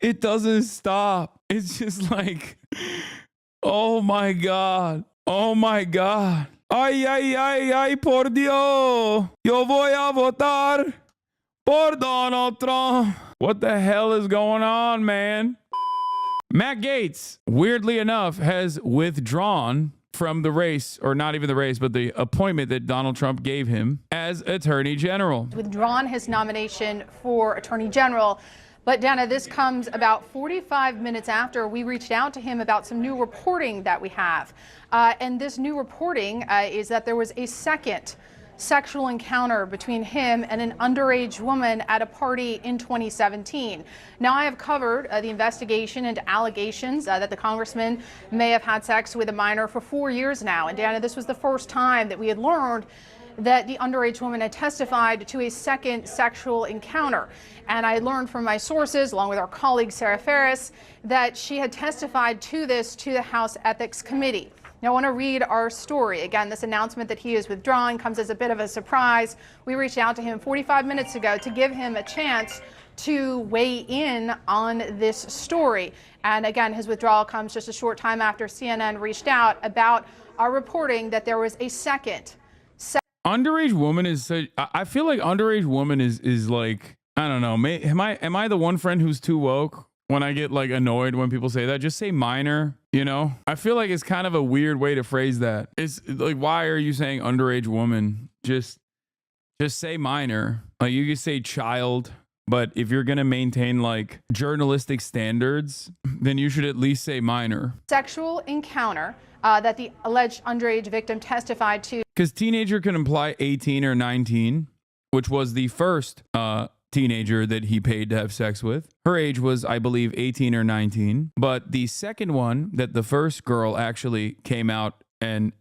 it doesn't stop. It's just like, oh my God. Oh my God. Ay, ay, ay, ay, por Dios. Yo voy a votar por Donald Trump. What the hell is going on, man? Matt Gaetz, weirdly enough, has withdrawn from the race, or not even the race, but the appointment that Donald Trump gave him as Attorney General. Withdrawn his nomination for Attorney General. But Dana, this comes about 45 minutes after we reached out to him about some new reporting that we have. And this new reporting is that there was a second sexual encounter between him and an underage woman at a party in 2017. Now, I have covered the investigation into allegations that the congressman may have had sex with a minor for 4 years now. And Dana, this was the first time that we had learned that the underage woman had testified to a second sexual encounter. And I learned from my sources, along with our colleague Sarah Ferris, that she had testified to this to the House Ethics Committee. Now, I want to read our story. Again, this announcement that he is withdrawing comes as a bit of a surprise. We reached out to him 45 minutes ago to give him a chance to weigh in on this story. And again, his withdrawal comes just a short time after CNN reached out about our reporting that there was a second underage woman is such, I feel like underage woman is like, I don't know, am I the one friend who's too woke when I get like annoyed when people say that? Just say minor, you know? I feel like it's kind of a weird way to phrase that. It's like, why are you saying underage woman? Just say minor. Like, you could say child, but if you're going to maintain like journalistic standards, then you should at least say minor. Sexual encounter that the alleged underage victim testified to. Because teenager can imply 18 or 19, which was the first teenager that he paid to have sex with. Her age was, I believe, 18 or 19. But the second one that the first girl actually came out and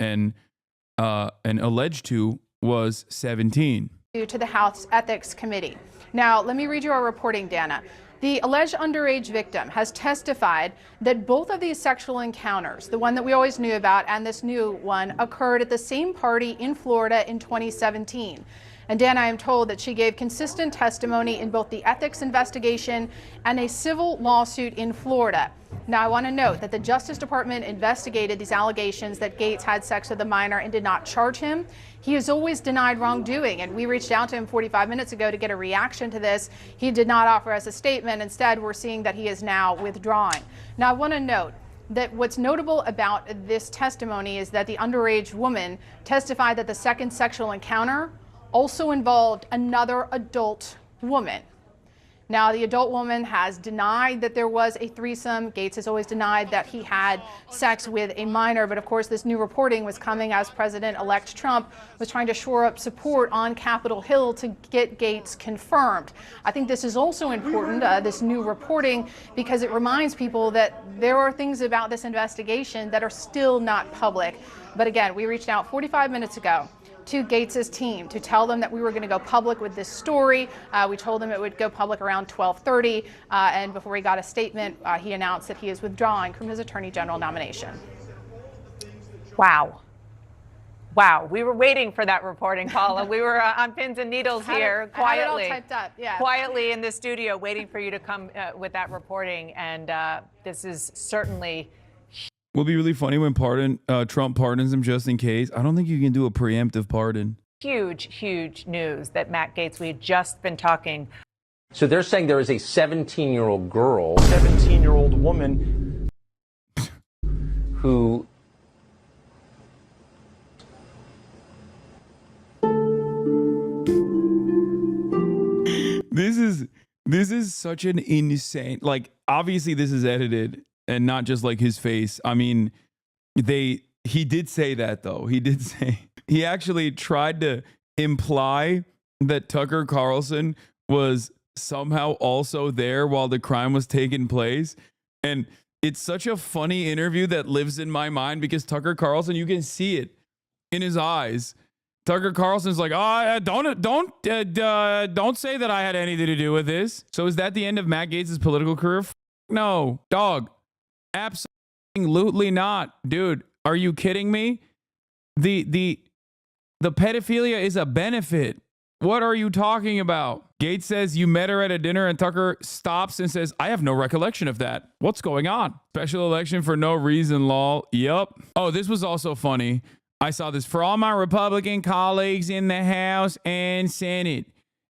alleged to was 17. To the House Ethics Committee. Now, let me read you our reporting, Dana. The alleged underage victim has testified that both of these sexual encounters, the one that we always knew about and this new one, occurred at the same party in Florida in 2017. And Dana, I am told that she gave consistent testimony in both the ethics investigation and a civil lawsuit in Florida. Now, I want to note that the Justice Department investigated these allegations that Gaetz had sex with a minor and did not charge him. He has always denied wrongdoing, and we reached out to him 45 minutes ago to get a reaction to this. He did not offer us a statement. Instead, we're seeing that he is now withdrawing. Now, I want to note that what's notable about this testimony is that the underage woman testified that the second sexual encounter also involved another adult woman. Now, the adult woman has denied that there was a threesome. Gaetz has always denied that he had sex with a minor. But of course, this new reporting was coming as President-elect Trump was trying to shore up support on Capitol Hill to get Gaetz confirmed. I think this is also important, this new reporting, because it reminds people that there are things about this investigation that are still not public. But again, we reached out 45 minutes ago to Gaetz's team to tell them that we were going to go public with this story. We told them it would go public around 12:30, and before he got a statement, he announced that he is withdrawing from his Attorney General nomination. Wow. Wow, we were waiting for that reporting, Paula. We were on pins and needles here quietly. I had it all typed up, yeah. Quietly in the studio waiting for you to come with that reporting, and this is certainly... Will be really funny when Trump pardons him just in case. I don't think you can do a preemptive pardon. Huge, huge news that Matt Gaetz, we had just been talking. So they're saying there is a 17-year-old girl, 17-year-old woman who This is such an insane, like, obviously this is edited and not just like his face. I mean, he did say that though. He actually tried to imply that Tucker Carlson was somehow also there while the crime was taking place. And it's such a funny interview that lives in my mind because Tucker Carlson, you can see it in his eyes. Tucker Carlson's like, don't say that I had anything to do with this. So is that the end of Matt Gaetz' political career? No, dog. Absolutely not. Dude, are you kidding me? The pedophilia is a benefit. What are you talking about? Gaetz says you met her at a dinner and Tucker stops and says, I have no recollection of that. What's going on? Special election for no reason, lol. Yup. Oh, this was also funny. I saw this. For all my Republican colleagues in the House and Senate,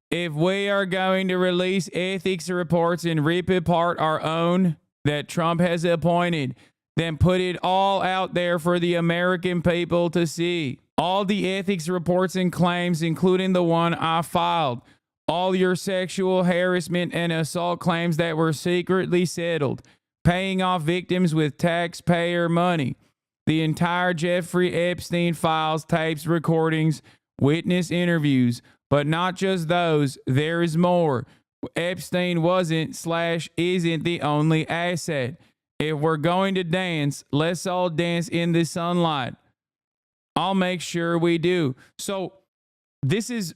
if we are going to release ethics reports and rip apart our own that Trump has appointed, then put it all out there for the American people to see. All the ethics reports and claims, including the one I filed. All your sexual harassment and assault claims that were secretly settled. Paying off victims with taxpayer money. The entire Jeffrey Epstein files, tapes, recordings, witness interviews. But not just those. There is more. Epstein wasn't/isn't the only asset. If we're going to dance, let's all dance in the sunlight. I'll make sure we do. So this is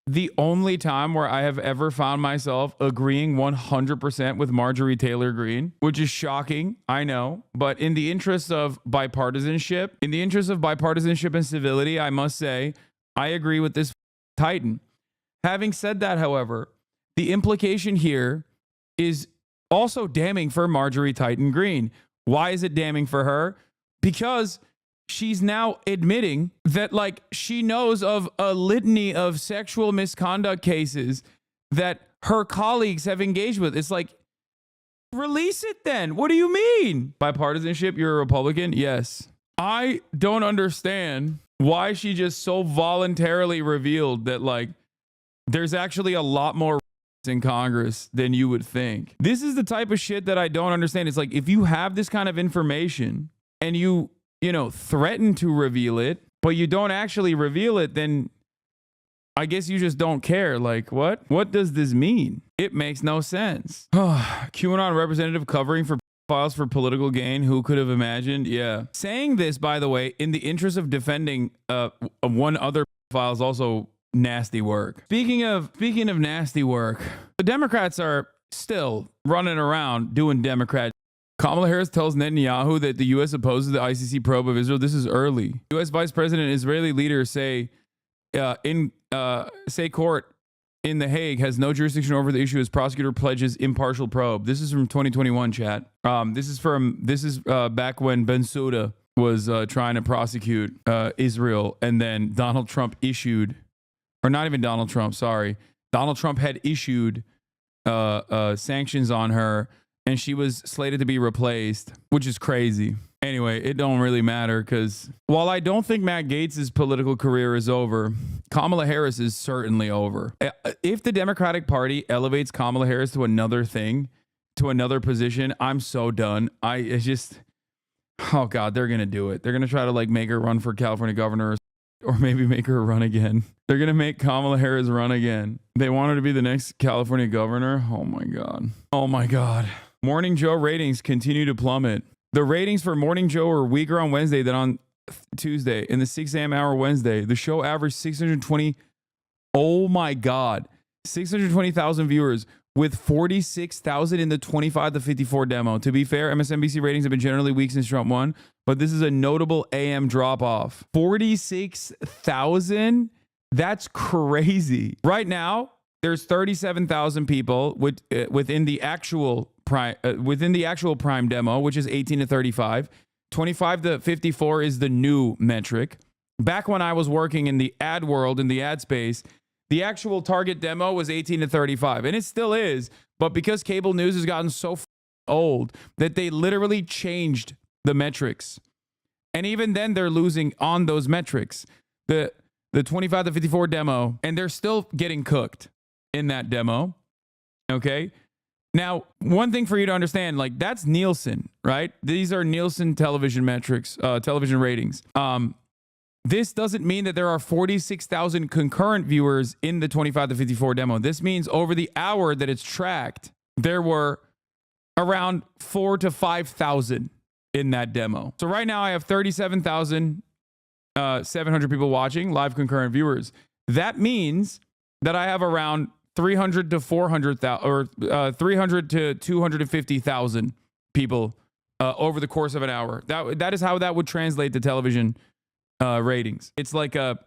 the only time where I have ever found myself agreeing 100% with Marjorie Taylor Greene, which is shocking, I know. But in the interest of bipartisanship, and civility, I must say, I agree with this Titan. Having said that, however, the implication here is also damning for Marjorie Titan Greene. Why is it damning for her? Because she's now admitting that, like, she knows of a litany of sexual misconduct cases that her colleagues have engaged with. It's like, release it then. What do you mean? Bipartisanship, you're a Republican? Yes. I don't understand why she just so voluntarily revealed that, like, there's actually a lot more in Congress than you would think. This is the type of shit that I don't understand. It's like, if you have this kind of information and you threaten to reveal it, but you don't actually reveal it, then I guess you just don't care. Like, what? What does this mean? It makes no sense. QAnon representative covering for files for political gain. Who could have imagined? Yeah. Saying this, by the way, in the interest of defending one other file is also nasty work. Speaking of nasty work, the Democrats are still running around doing Democrat. Kamala Harris tells Netanyahu that the U.S. opposes the ICC probe of Israel. This is early. U.S. Vice President and Israeli leader say court in The Hague has no jurisdiction over the issue as prosecutor pledges impartial probe. This is from 2021, chat. This is back when Bensouda was trying to prosecute Israel, and then Donald Trump issued, or not even Donald Trump, sorry. Donald Trump had issued sanctions on her, and she was slated to be replaced, which is crazy. Anyway, it don't really matter, because while I don't think Matt Gaetz's political career is over, Kamala Harris is certainly over. If the Democratic Party elevates Kamala Harris to another thing, to another position, I'm so done. Oh God, they're going to do it. They're going to try to like make her run for California governor, or maybe make her run again. They're going to make Kamala Harris run again. They want her to be the next California governor. Oh my God. Oh my God. Morning Joe ratings continue to plummet. The ratings for Morning Joe are weaker on Wednesday than on Tuesday. In the 6 a.m. hour Wednesday, the show averaged 620. Oh my God. 620,000 viewers with 46,000 in the 25 to 54 demo. To be fair, MSNBC ratings have been generally weak since Trump won, but this is a notable AM drop off. 46,000? That's crazy. Right now, there's 37,000 people within the actual prime demo, which is 18 to 35. 25 to 54 is the new metric. Back when I was working in the ad world, in the ad space, the actual target demo was 18 to 35, and it still is. But because cable news has gotten so old that they literally changed the metrics, and even then they're losing on those metrics. The 25 to 54 demo, and they're still getting cooked in that demo. Okay. Now, one thing for you to understand, like, that's Nielsen, right? These are Nielsen television metrics, television ratings. This doesn't mean that there are 46,000 concurrent viewers in the 25 to 54 demo. This means over the hour that it's tracked, there were around 4,000 to 5,000 in that demo. So right now I have 37,700 people watching, live concurrent viewers. That means that I have around 300 to 400,000 or 300 to 250,000 people over the course of an hour. That is how that would translate to television ratings. It's like a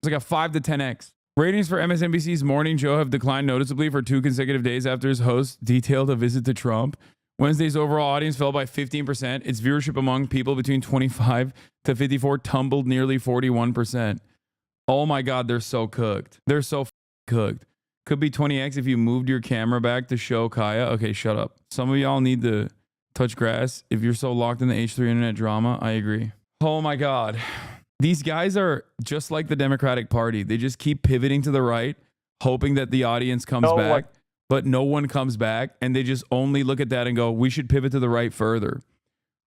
5 to 10x. Ratings for MSNBC's Morning Joe have declined noticeably for 2 consecutive days after his host detailed a visit to Trump. Wednesday's overall audience fell by 15%. Its viewership among people between 25 to 54 tumbled nearly 41%. Oh my God, they're so cooked. They're so cooked. Could be 20x if you moved your camera back to show Kaya. Okay, shut up. Some of y'all need to touch grass. If you're so locked in the H3 internet drama, I agree. Oh my God. These guys are just like the Democratic Party. They just keep pivoting to the right, hoping that the audience comes back, but no one comes back. And they just only look at that and go, we should pivot to the right further.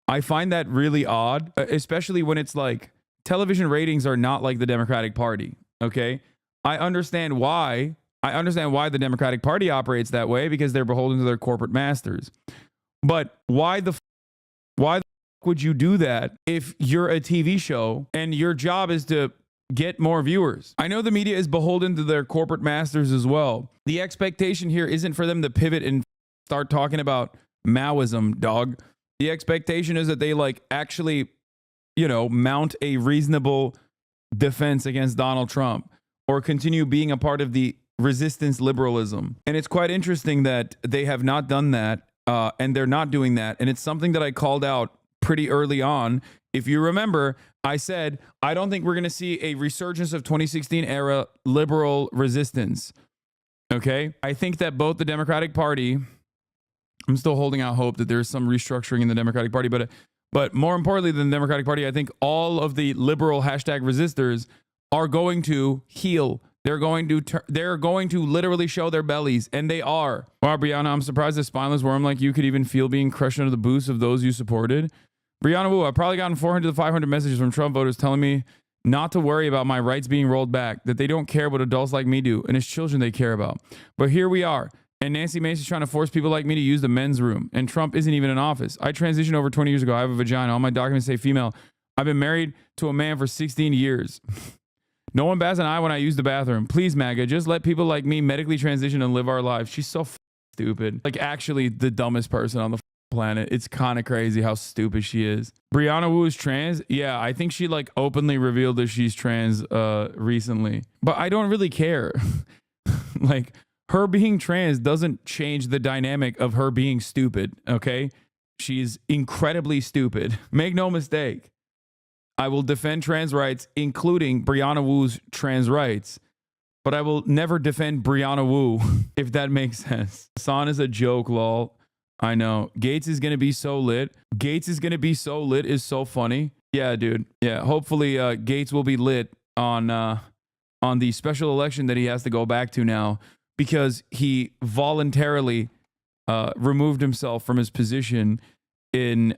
I find that really odd, especially when it's like television ratings are not like the Democratic Party. Okay. I understand why the Democratic Party operates that way, because they're beholden to their corporate masters. But why the would you do that if you're a TV show and your job is to get more viewers? I know the media is beholden to their corporate masters as well. The expectation here isn't for them to pivot and start talking about Maoism, dog. The expectation is that they actually, mount a reasonable defense against Donald Trump or continue being a part of the resistance liberalism. And it's quite interesting that they have not done that, and they're not doing that. And it's something that I called out pretty early on. If you remember, I said, I don't think we're going to see a resurgence of 2016 era liberal resistance. Okay. I think that both the Democratic Party, I'm still holding out hope that there's some restructuring in the Democratic Party, but more importantly than the Democratic Party, I think all of the liberal hashtag resistors are going to heal. They're going to literally show their bellies, and they are. Wow, Brianna, I'm surprised a spineless worm like you could even feel being crushed under the boots of those you supported. Brianna Wu, I've probably gotten 400 to 500 messages from Trump voters telling me not to worry about my rights being rolled back, that they don't care what adults like me do, and it's children they care about. But here we are, and Nancy Mace's trying to force people like me to use the men's room, and Trump isn't even in office. I transitioned over 20 years ago. I have a vagina. All my documents say female. I've been married to a man for 16 years. No one bats an eye when I use the bathroom. Please, MAGA, just let people like me medically transition and live our lives. She's so stupid. Actually the dumbest person on the planet. It's kind of crazy how stupid she is. Brianna Wu is trans. Yeah, I think she openly revealed that she's trans recently. But I don't really care. Her being trans doesn't change the dynamic of her being stupid, okay? She's incredibly stupid. Make no mistake. I will defend trans rights, including Brianna Wu's trans rights, but I will never defend Brianna Wu, if that makes sense. Hasan is a joke, lol. I know. Gaetz is going to be so lit. Gaetz is going to be so lit is so funny. Yeah, dude. Yeah, hopefully Gaetz will be lit on the special election that he has to go back to now, because he voluntarily removed himself from his position in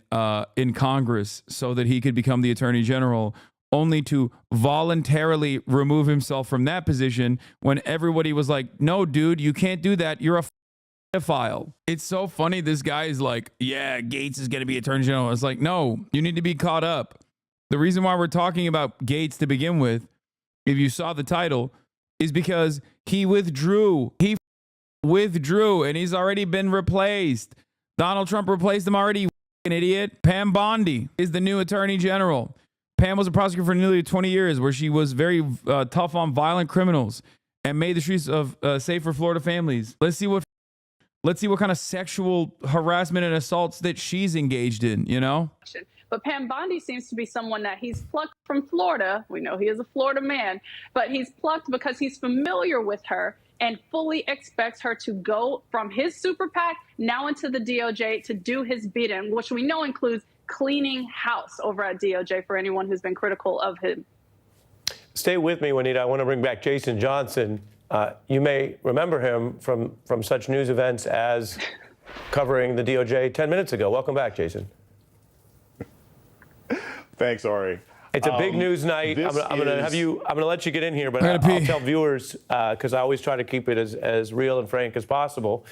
Congress so that he could become the Attorney General, only to voluntarily remove himself from that position when everybody was like, no, dude, you can't do that. You're a pedophile. It's so funny. This guy is like, yeah, Gaetz is going to be Attorney General. It's like, no, you need to be caught up. The reason why we're talking about Gaetz to begin with, if you saw the title, is because he withdrew. He withdrew and he's already been replaced. Donald Trump replaced him already. An idiot. Pam Bondi is the new Attorney General. Pam was a prosecutor for nearly 20 years, where she was very tough on violent criminals and made the streets of safe for Florida families. Let's see what kind of sexual harassment and assaults that she's engaged in, But Pam Bondi seems to be someone that he's plucked from Florida. We know he is a Florida man, but he's plucked because he's familiar with her and fully expects her to go from his super PAC now into the DOJ to do his bidding, which we know includes cleaning house over at DOJ for anyone who's been critical of him. Stay with me, Juanita. I want to bring back Jason Johnson. You may remember him from such news events as covering the DOJ 10 minutes ago. Welcome back, Jason. Thanks, Ari. It's a big news night. I'm going to let you get in here, but I'll tell viewers, because I always try to keep it as real and frank as possible.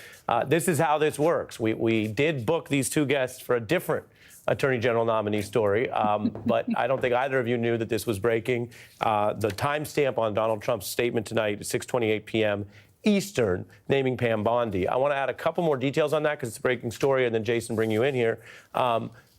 This is how this works. We did book these two guests for a different Attorney General nominee story, but I don't think either of you knew that this was breaking. The timestamp on Donald Trump's statement tonight is 6:28 p.m. Eastern, naming Pam Bondi. I want to add a couple more details on that because it's a breaking story, and then Jason, bring you in here.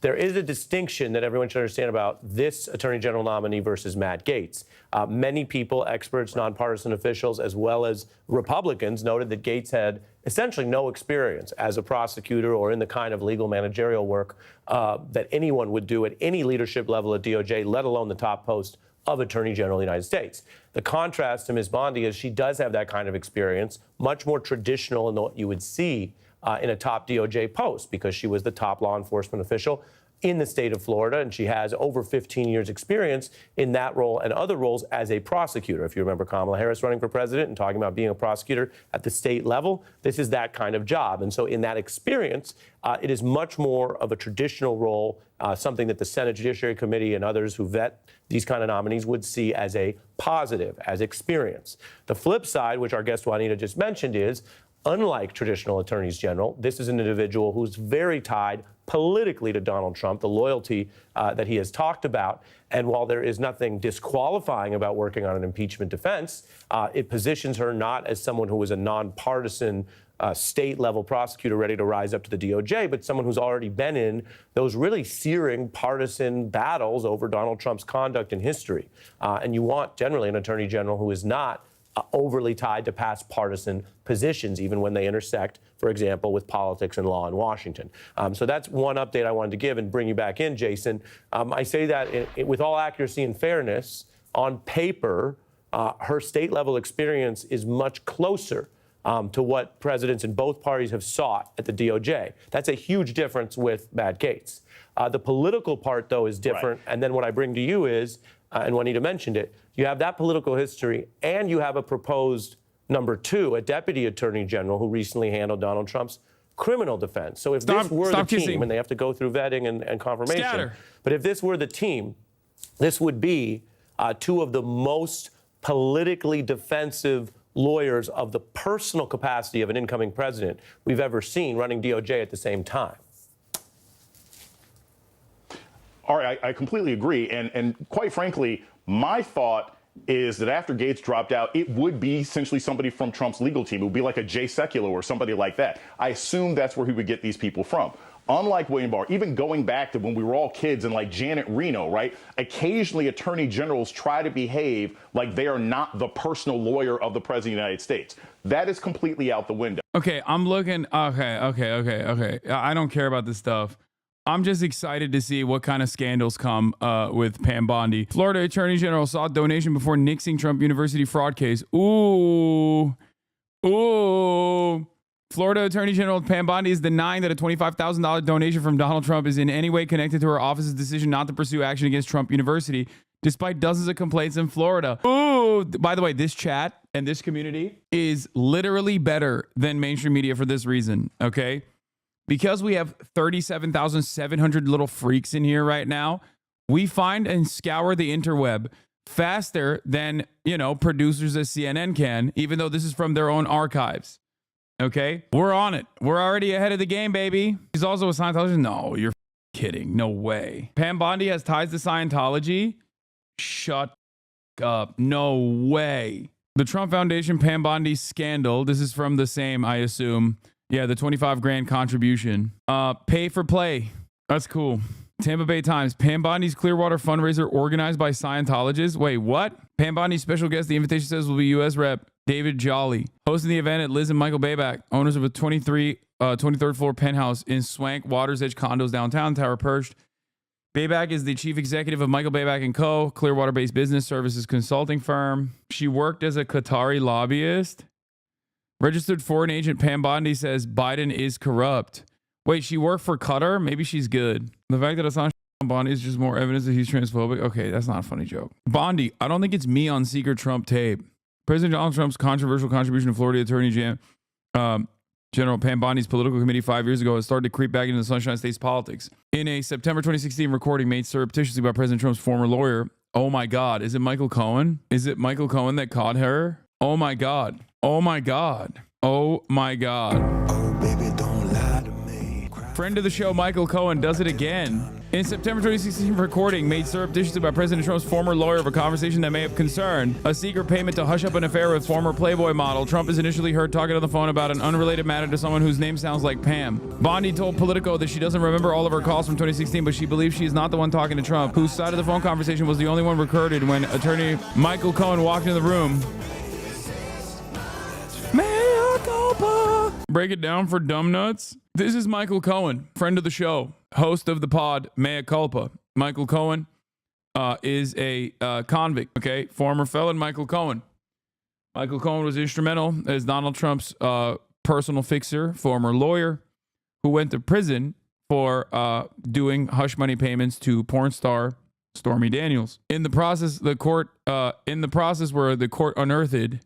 there is a distinction that everyone should understand about this Attorney General nominee versus Matt Gaetz. Many people, experts, nonpartisan officials, as well as Republicans, noted that Gaetz had essentially no experience as a prosecutor or in the kind of legal managerial work that anyone would do at any leadership level at DOJ, let alone the top post of Attorney General of the United States. The contrast to Ms. Bondi is she does have that kind of experience, much more traditional than what you would see in a top DOJ post, because she was the top law enforcement official in the state of Florida, and she has over 15 years experience in that role and other roles as a prosecutor. If you remember Kamala Harris running for president and talking about being a prosecutor at the state level, this is that kind of job. And so in that experience, it is much more of a traditional role, something that the Senate Judiciary Committee and others who vet these kind of nominees would see as a positive, as experience. The flip side, which our guest Juanita just mentioned, is unlike traditional attorneys general, this is an individual who's very tied politically to Donald Trump, the loyalty that he has talked about. And while there is nothing disqualifying about working on an impeachment defense, it positions her not as someone who is a nonpartisan state-level prosecutor ready to rise up to the DOJ, but someone who's already been in those really searing partisan battles over Donald Trump's conduct in history. And you want generally an attorney general who is not overly tied to past partisan positions, even when they intersect, for example, with politics and law in Washington. So that's one update I wanted to give and bring you back in, Jason. I say that with all accuracy and fairness. On paper, her state-level experience is much closer to what presidents in both parties have sought at the DOJ. That's a huge difference with Matt Gaetz. The political part, though, is different. Right. And then what I bring to you is, and Juanita mentioned it, you have that political history, and you have a proposed number two, a deputy attorney general who recently handled Donald Trump's criminal defense. So if this were the team, and they have to go through vetting and confirmation, but if this were the team, this would be two of the most politically defensive lawyers of the personal capacity of an incoming president we've ever seen running DOJ at the same time. All right, I completely agree. And quite frankly, my thought is that after Gaetz dropped out, it would be essentially somebody from Trump's legal team. It would be like a Jay Sekulow or somebody like that. I assume that's where he would get these people from. Unlike William Barr, even going back to when we were all kids and like Janet Reno, right? Occasionally attorney generals try to behave like they are not the personal lawyer of the president of the United States. That is completely out the window. Okay, I'm looking. Okay. I don't care about this stuff. I'm just excited to see what kind of scandals come with Pam Bondi. Florida Attorney General sought donation before nixing Trump University fraud case. Ooh. Florida Attorney General Pam Bondi is denying that a $25,000 donation from Donald Trump is in any way connected to her office's decision not to pursue action against Trump University, despite dozens of complaints in Florida. Ooh. By the way, this chat and this community is literally better than mainstream media for this reason, okay? Because we have 37,700 little freaks in here right now, we find and scour the interweb faster than, producers at CNN can, even though this is from their own archives. Okay? We're on it. We're already ahead of the game, baby. He's also a Scientologist? No, you're kidding. No way. Pam Bondi has ties to Scientology? Shut up. No way. The Trump Foundation Pam Bondi scandal. This is from the same, I assume. Yeah, the 25 grand contribution. Pay for play. That's cool. Tampa Bay Times. Pam Bondi's Clearwater fundraiser organized by Scientologists. Wait, what? Pam Bondi's special guest, the invitation says, will be U.S. Rep. David Jolly. Hosting the event at Liz and Michael Bayback, owners of a 23rd floor penthouse in swank Water's Edge condos downtown, Tower Perched. Bayback is the chief executive of Michael Bayback & Co., Clearwater-based business services consulting firm. She worked as a Qatari lobbyist. Registered foreign agent Pam Bondi says Biden is corrupt. Wait, she worked for Qatar? Maybe she's good. The fact that Hasan Bondi is just more evidence that he's transphobic. Okay, that's not a funny joke. Bondi, I don't think it's me on secret Trump tape. President Donald Trump's controversial contribution to Florida Attorney General Pam Bondi's political committee 5 years ago has started to creep back into the Sunshine State's politics. In a September 2016 recording made surreptitiously by President Trump's former lawyer, oh my God, is it Michael Cohen? Is it Michael Cohen that caught her? Oh my God. Oh my God. Oh my God. Oh, baby, don't lie to me. Friend of the show, Michael Cohen, does it again. In September 2016 recording made surreptitiously by President Trump's former lawyer of a conversation that may have concerned a secret payment to hush up an affair with former Playboy model. Trump is initially heard talking on the phone about an unrelated matter to someone whose name sounds like Pam. Bondi told Politico that she doesn't remember all of her calls from 2016, but she believes she is not the one talking to Trump, whose side of the phone conversation was the only one recorded when attorney Michael Cohen walked in the room. Mea culpa. Break it down for dumb nuts. This is Michael Cohen, friend of the show, host of the pod Mea Culpa. Michael Cohen is a convict, okay? Former felon Michael Cohen. Michael Cohen was instrumental as Donald Trump's personal fixer, former lawyer, who went to prison for doing hush money payments to porn star Stormy Daniels. In the process, where the court unearthed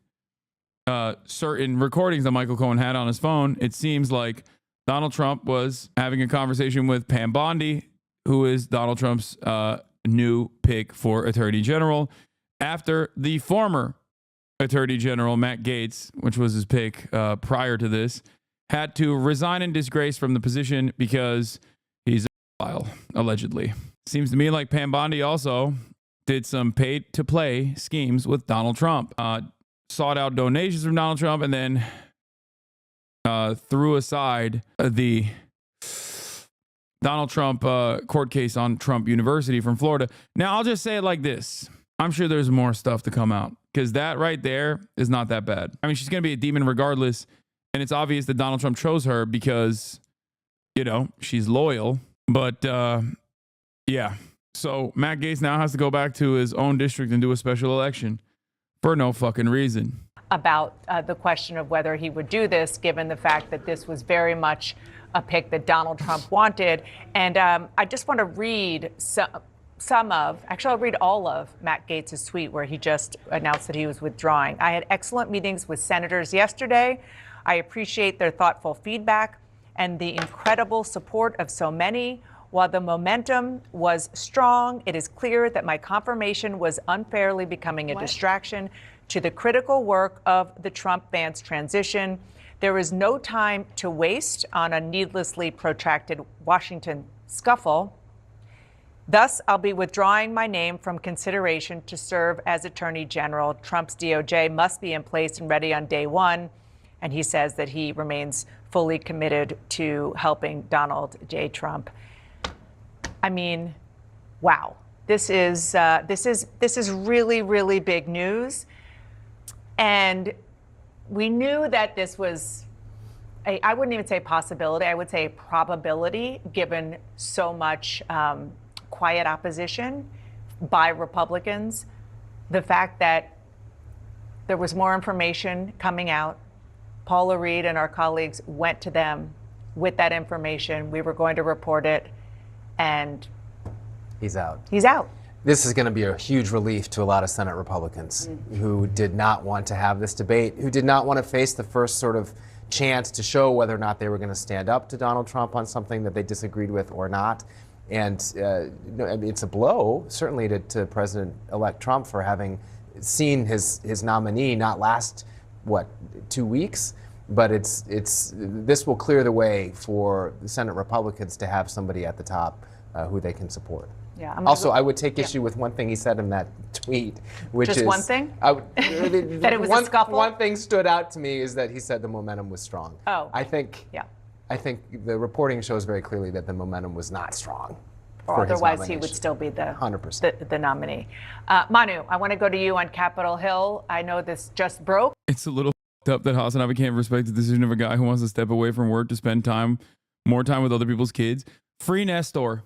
certain recordings that Michael Cohen had on his phone, it seems like Donald Trump was having a conversation with Pam Bondi, who is Donald Trump's new pick for Attorney General, after the former Attorney General, Matt Gaetz, which was his pick prior to this, had to resign in disgrace from the position because he's a pedophile, allegedly. Seems to me like Pam Bondi also did some paid-to-play schemes with Donald Trump. Sought out donations from Donald Trump and then threw aside the Donald Trump court case on Trump University from Florida. Now, I'll just say it like this. I'm sure there's more stuff to come out because that right there is not that bad. I mean, she's going to be a demon regardless. And it's obvious that Donald Trump chose her because, you know, she's loyal. But yeah. So Matt Gaetz now has to go back to his own district and do a special election for no fucking reason. About the question of whether he would do this, given the fact that this was very much a pick that Donald Trump wanted. And I just want to read I'll read all of Matt Gaetz's tweet where he just announced that he was withdrawing. I had excellent meetings with senators yesterday. I appreciate their thoughtful feedback and the incredible support of so many. While the momentum was strong, it is clear that my confirmation was unfairly becoming a distraction to the critical work of the Trump-Vance transition. There is no time to waste on a needlessly protracted Washington scuffle. Thus, I'll be withdrawing my name from consideration to serve as Attorney General. Trump's DOJ must be in place and ready on day one. And he says that he remains fully committed to helping Donald J. Trump. I mean, wow. This is really, really big news. And we knew that this was I wouldn't even say possibility, I would say probability, given so much quiet opposition by Republicans. The fact that there was more information coming out. Paula Reed and our colleagues went to them with that information. We were going to report it, and he's out. He's out. This is going to be a huge relief to a lot of Senate Republicans who did not want to have this debate, who did not want to face the first sort of chance to show whether or not they were going to stand up to Donald Trump on something that they disagreed with or not. And it's a blow, certainly, to President-elect Trump for having seen his nominee not last, 2 weeks? But this will clear the way for the Senate Republicans to have somebody at the top who they can support. Yeah, also, I would take issue with one thing he said in that tweet, which is... Just one thing? That it was a scuffle? One thing stood out to me is that he said the momentum was strong. Oh. I think the reporting shows very clearly that the momentum was not strong. Or otherwise he would still be the 100%. the nominee. Manu, I want to go to you on Capitol Hill. I know this just broke. It's a little up that HasanAbi can't respect the decision of a guy who wants to step away from work to spend more time with other people's kids. Free Nestor.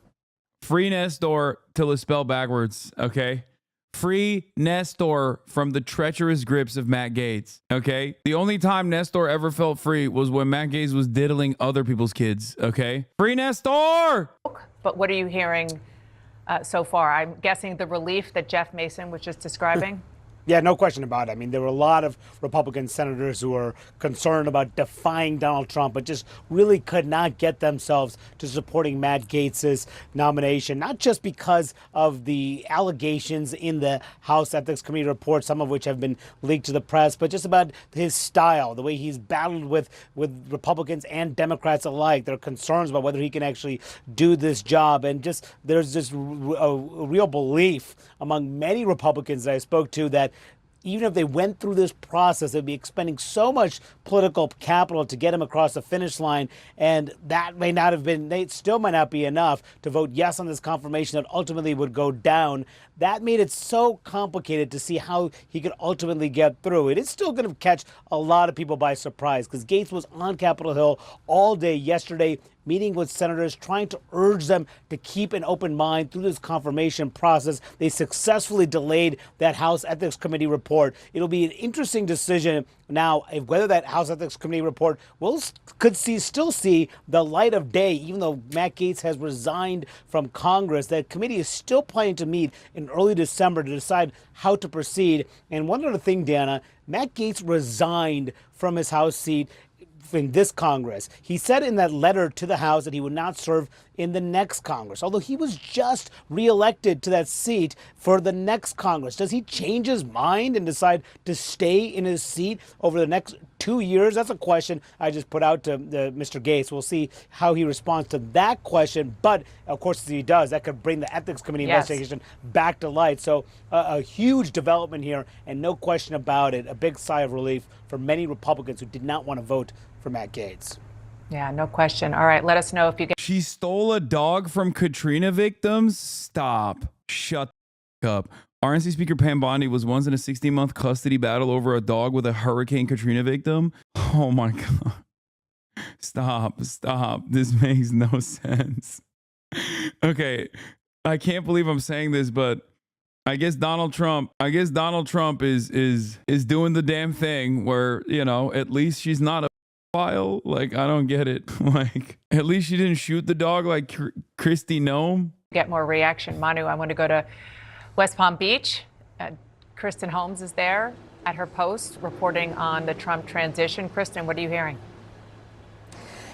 Free Nestor till it's spelled backwards, okay? Free Nestor from the treacherous grips of Matt Gaetz, okay? The only time Nestor ever felt free was when Matt Gaetz was diddling other people's kids, okay? Free Nestor! But what are you hearing so far? I'm guessing the relief that Jeff Mason was just describing? Yeah, no question about it. I mean, there were a lot of Republican senators who were concerned about defying Donald Trump, but just really could not get themselves to supporting Matt Gaetz's nomination, not just because of the allegations in the House Ethics Committee report, some of which have been leaked to the press, but just about his style, the way he's battled with Republicans and Democrats alike. There are concerns about whether he can actually do this job. And just there's just a real belief among many Republicans that I spoke to that even if they went through this process, they'd be expending so much political capital to get him across the finish line. And that may not have been, they still might not be enough to vote yes on this confirmation that ultimately would go down. That made it so complicated to see how he could ultimately get through. It is still going to catch a lot of people by surprise because Gaetz was on Capitol Hill all day yesterday, meeting with senators, trying to urge them to keep an open mind through this confirmation process. They successfully delayed that House Ethics Committee report. It'll be an interesting decision now whether that House Ethics Committee report still see the light of day, even though Matt Gaetz has resigned from Congress. That committee is still planning to meet in early December to decide how to proceed. And one other thing, Dana, Matt Gaetz resigned from his House seat in this Congress. He said in that letter to the House that he would not serve in the next Congress, although he was just reelected to that seat for the next Congress. Does he change his mind and decide to stay in his seat over the next 2 years? That's a question I just put out to Mr. Gaetz. We'll see how he responds to that question. But, of course, if he does, that could bring the Ethics Committee investigation back to light. So a huge development here, and no question about it, a big sigh of relief for many Republicans who did not want to vote for Matt Gaetz. Yeah, no question. All right, let us know if you get. She stole a dog from Katrina victims? Stop. Shut up. RNC Speaker Pam Bondi was once in a 16-month custody battle over a dog with a Hurricane Katrina victim. Oh my God. Stop. This makes no sense. Okay. I can't believe I'm saying this, but I guess Donald Trump is doing the damn thing where, at least she's not a file. Like, I don't get it. Like, at least she didn't shoot the dog like Kristi Noem. Get more reaction. Manu, I want to go to West Palm Beach. Kristen Holmes is there at her post reporting on the Trump transition. Kristen, what are you hearing?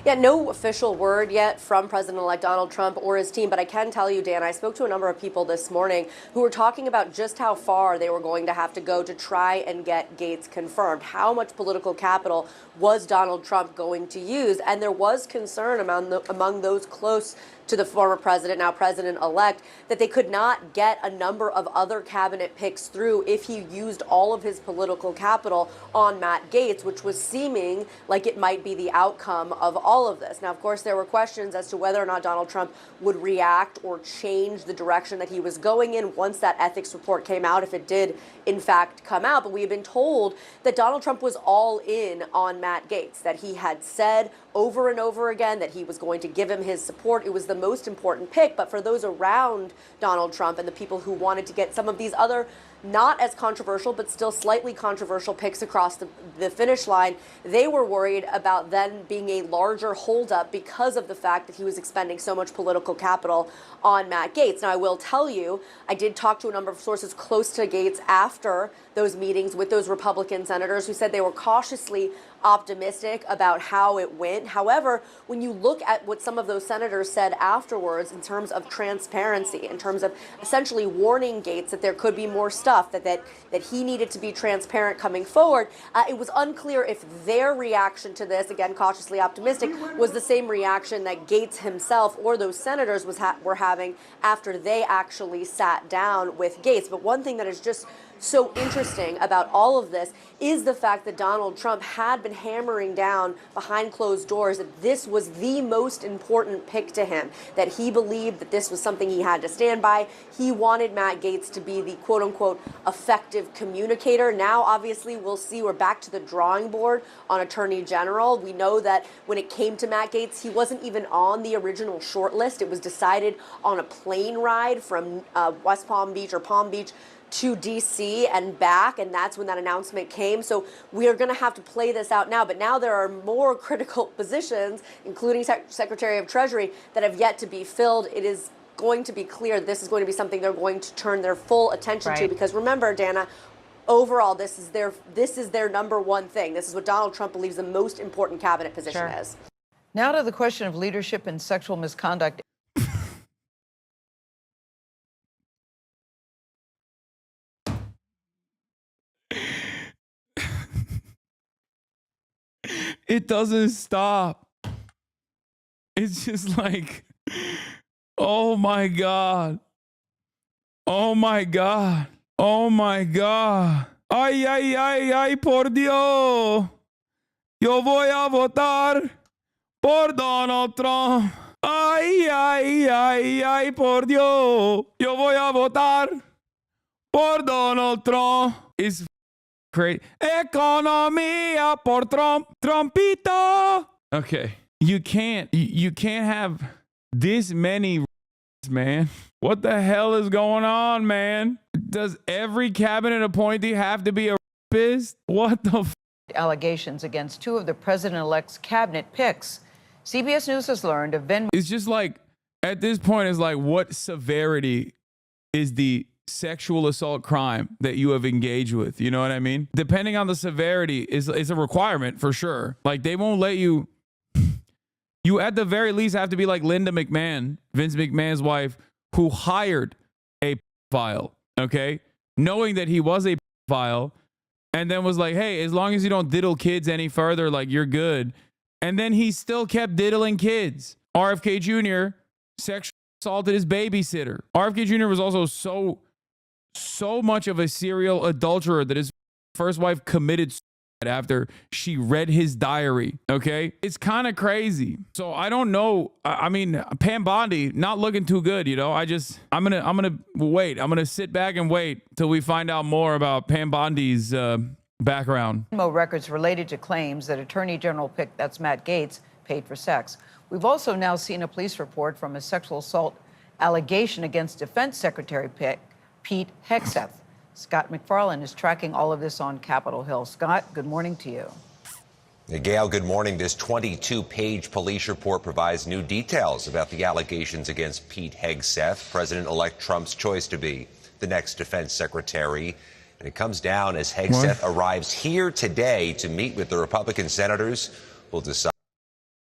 Yeah, no official word yet from President-elect Donald Trump or his team, but I can tell you, Dan, I spoke to a number of people this morning who were talking about just how far they were going to have to go to try and get Gaetz confirmed. How much political capital was Donald Trump going to use? And there was concern among those close to the former president, now president-elect, that they could not get a number of other cabinet picks through if he used all of his political capital on Matt Gaetz, which was seeming like it might be the outcome of all of this. Now, of course, there were questions as to whether or not Donald Trump would react or change the direction that he was going in once that ethics report came out, if it did, in fact, come out. But we have been told that Donald Trump was all in on Matt Gaetz, that he had said over and over again that he was going to give him his support. It was the most important pick. But for those around Donald Trump and the people who wanted to get some of these other not as controversial, but still slightly controversial picks across the finish line, they were worried about then being a larger holdup because of the fact that he was expending so much political capital on Matt Gaetz. Now, I will tell you, I did talk to a number of sources close to Gaetz after those meetings with those Republican senators who said they were cautiously optimistic about how it went. However, when you look at what some of those senators said afterwards in terms of transparency, in terms of essentially warning Gaetz that there could be more stuff, that he needed to be transparent coming forward, it was unclear if their reaction to this, again, cautiously optimistic, was the same reaction that Gaetz himself or those senators were having after they actually sat down with Gaetz. But one thing that is just so interesting about all of this is the fact that Donald Trump had been hammering down behind closed doors that this was the most important pick to him, that he believed that this was something he had to stand by. He wanted Matt Gaetz to be the quote-unquote effective communicator. Now, obviously, we'll see we're back to the drawing board on Attorney General. We know that when it came to Matt Gaetz, he wasn't even on the original short list. It was decided on a plane ride from West Palm Beach or Palm Beach to D.C. and back, and that's when that announcement came. So we are going to have to play this out now. But now there are more critical positions, including Secretary of Treasury, that have yet to be filled. It is going to be clear this is going to be something they're going to turn their full attention to, because remember, Dana, overall, this is their number one thing. This is what Donald Trump believes the most important cabinet position is. Now to the question of leadership and sexual misconduct. It doesn't stop. It's just like, oh my God. Oh my God. Oh my God. Ay, ay, ay, ay, por Dios. Yo voy a votar por Donald Trump. Ay, ay, ay, ay, por Dios. Yo voy a votar por Donald Trump. It's crazy. Economía por Trump. Trumpito. Okay. You can't have this many, man. What the hell is going on, man? Does every cabinet appointee have to be a rapist? What the Allegations against two of the president-elect's cabinet picks. CBS News has learned of Venmo. It's just like, at this point, it's like, what severity is the sexual assault crime that you have engaged with? You know what I mean? Depending on the severity is a requirement for sure. Like, they won't let you. You at the very least have to be like Linda McMahon, Vince McMahon's wife, who hired a pedophile, okay? Knowing that he was a pedophile, and then was like, hey, as long as you don't diddle kids any further, like, you're good. And then he still kept diddling kids. RFK Jr. sexually assaulted his babysitter. RFK Jr. was also so much of a serial adulterer that his first wife committed suicide after she read his diary. Okay, it's kind of crazy. So I don't know. I mean, Pam Bondi not looking too good. You know, I'm gonna wait. I'm gonna sit back and wait till we find out more about Pam Bondi's background. Venmo records related to claims that Attorney General pick, that's Matt Gaetz, paid for sex. We've also now seen a police report from a sexual assault allegation against Defense Secretary Pete Hegseth. Scott McFarland is tracking all of this on Capitol Hill. Scott, good morning to you. Gail, good morning. This 22-page police report provides new details about the allegations against Pete Hegseth, President-elect Trump's choice to be the next defense secretary. And it comes down as Hegseth arrives here today to meet with the Republican senators who will decide.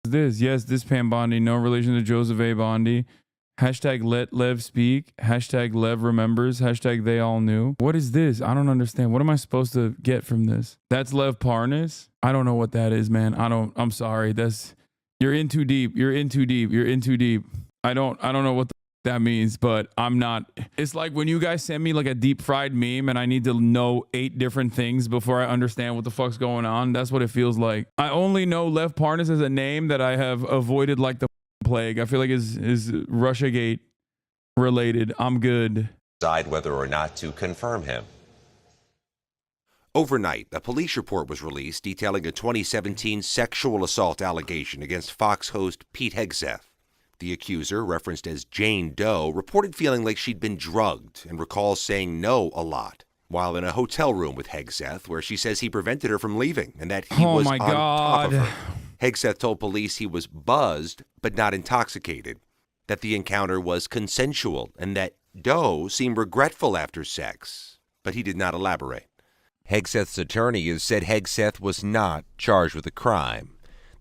This Pam Bondi, no relation to Joseph A. Bondi. Hashtag let Lev speak. Hashtag Lev remembers. Hashtag they all knew. What is this? I don't understand. What am I supposed to get from this? That's Lev Parnas? I don't know what that is, man. I'm sorry. You're in too deep. You're in too deep. You're in too deep. I don't know what that means, but I'm not. It's like when you guys send me like a deep fried meme and I need to know 8 different things before I understand what the fuck's going on. That's what it feels like. I only know Lev Parnas as a name that I have avoided like the plague. I feel like is Russiagate related. I'm good. Decide whether or not to confirm him. Overnight, a police report was released detailing a 2017 sexual assault allegation against Fox host Pete Hegseth. The accuser, referenced as Jane Doe, reported feeling like she'd been drugged and recalls saying no a lot while in a hotel room with Hegseth, where she says he prevented her from leaving and that he was on top of her. Hegseth told police he was buzzed but not intoxicated, that the encounter was consensual, and that Doe seemed regretful after sex, but he did not elaborate. Hegseth's attorney has said Hegseth was not charged with a crime.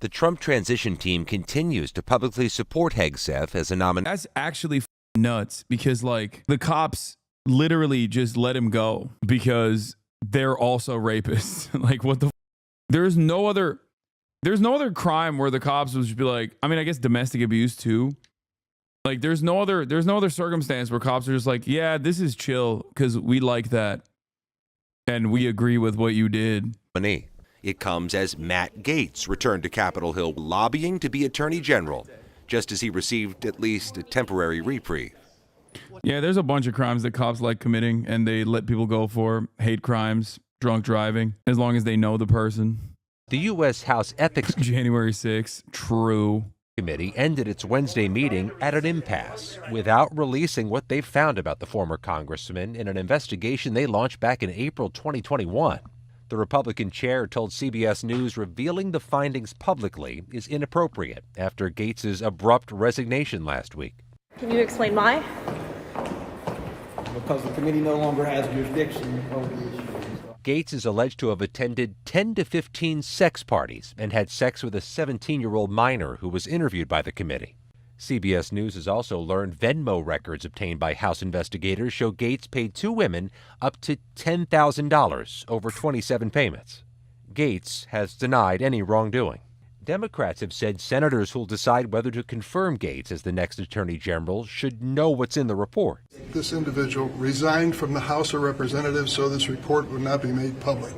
The Trump transition team continues to publicly support Hegseth as a nominee. That's actually nuts because, like, the cops literally just let him go because they're also rapists. Like, what the There's no other crime where the cops would just be like, I mean, I guess domestic abuse too. Like, there's no other circumstance where cops are just like, yeah, this is chill because we like that and we agree with what you did. It comes as Matt Gaetz returned to Capitol Hill lobbying to be Attorney General, just as he received at least a temporary reprieve. Yeah, there's a bunch of crimes that cops like committing and they let people go for: hate crimes, drunk driving, as long as they know the person. The U.S. House Ethics January 6th, true. Committee ended its Wednesday meeting at an impasse without releasing what they found about the former congressman in an investigation they launched back in April 2021. The Republican chair told CBS News revealing the findings publicly is inappropriate after Gaetz's abrupt resignation last week. Can you explain why? Because the committee no longer has jurisdiction over the issue. Gaetz is alleged to have attended 10 to 15 sex parties and had sex with a 17-year-old minor who was interviewed by the committee. CBS News has also learned Venmo records obtained by House investigators show Gaetz paid two women up to $10,000 over 27 payments. Gaetz has denied any wrongdoing. Democrats have said senators who'll decide whether to confirm Gaetz as the next attorney general should know what's in the report. This individual resigned from the House of Representatives so this report would not be made public.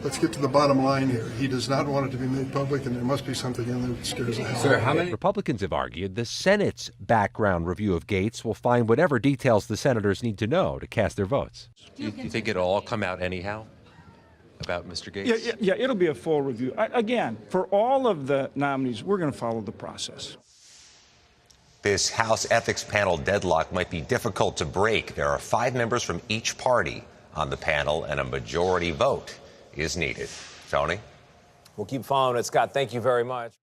Let's get to the bottom line here. He does not want it to be made public, and there must be something in there that scares the hell out of him. Republicans have argued the Senate's background review of Gaetz will find whatever details the senators need to know to cast their votes. Do you think it'll all come out anyhow about Mr. Gaetz? Yeah, it'll be a full review. Again, for all of the nominees, we're going to follow the process. This House ethics panel deadlock might be difficult to break. There are 5 members from each party on the panel, and a majority vote is needed. Tony? We'll keep following it. Scott, thank you very much.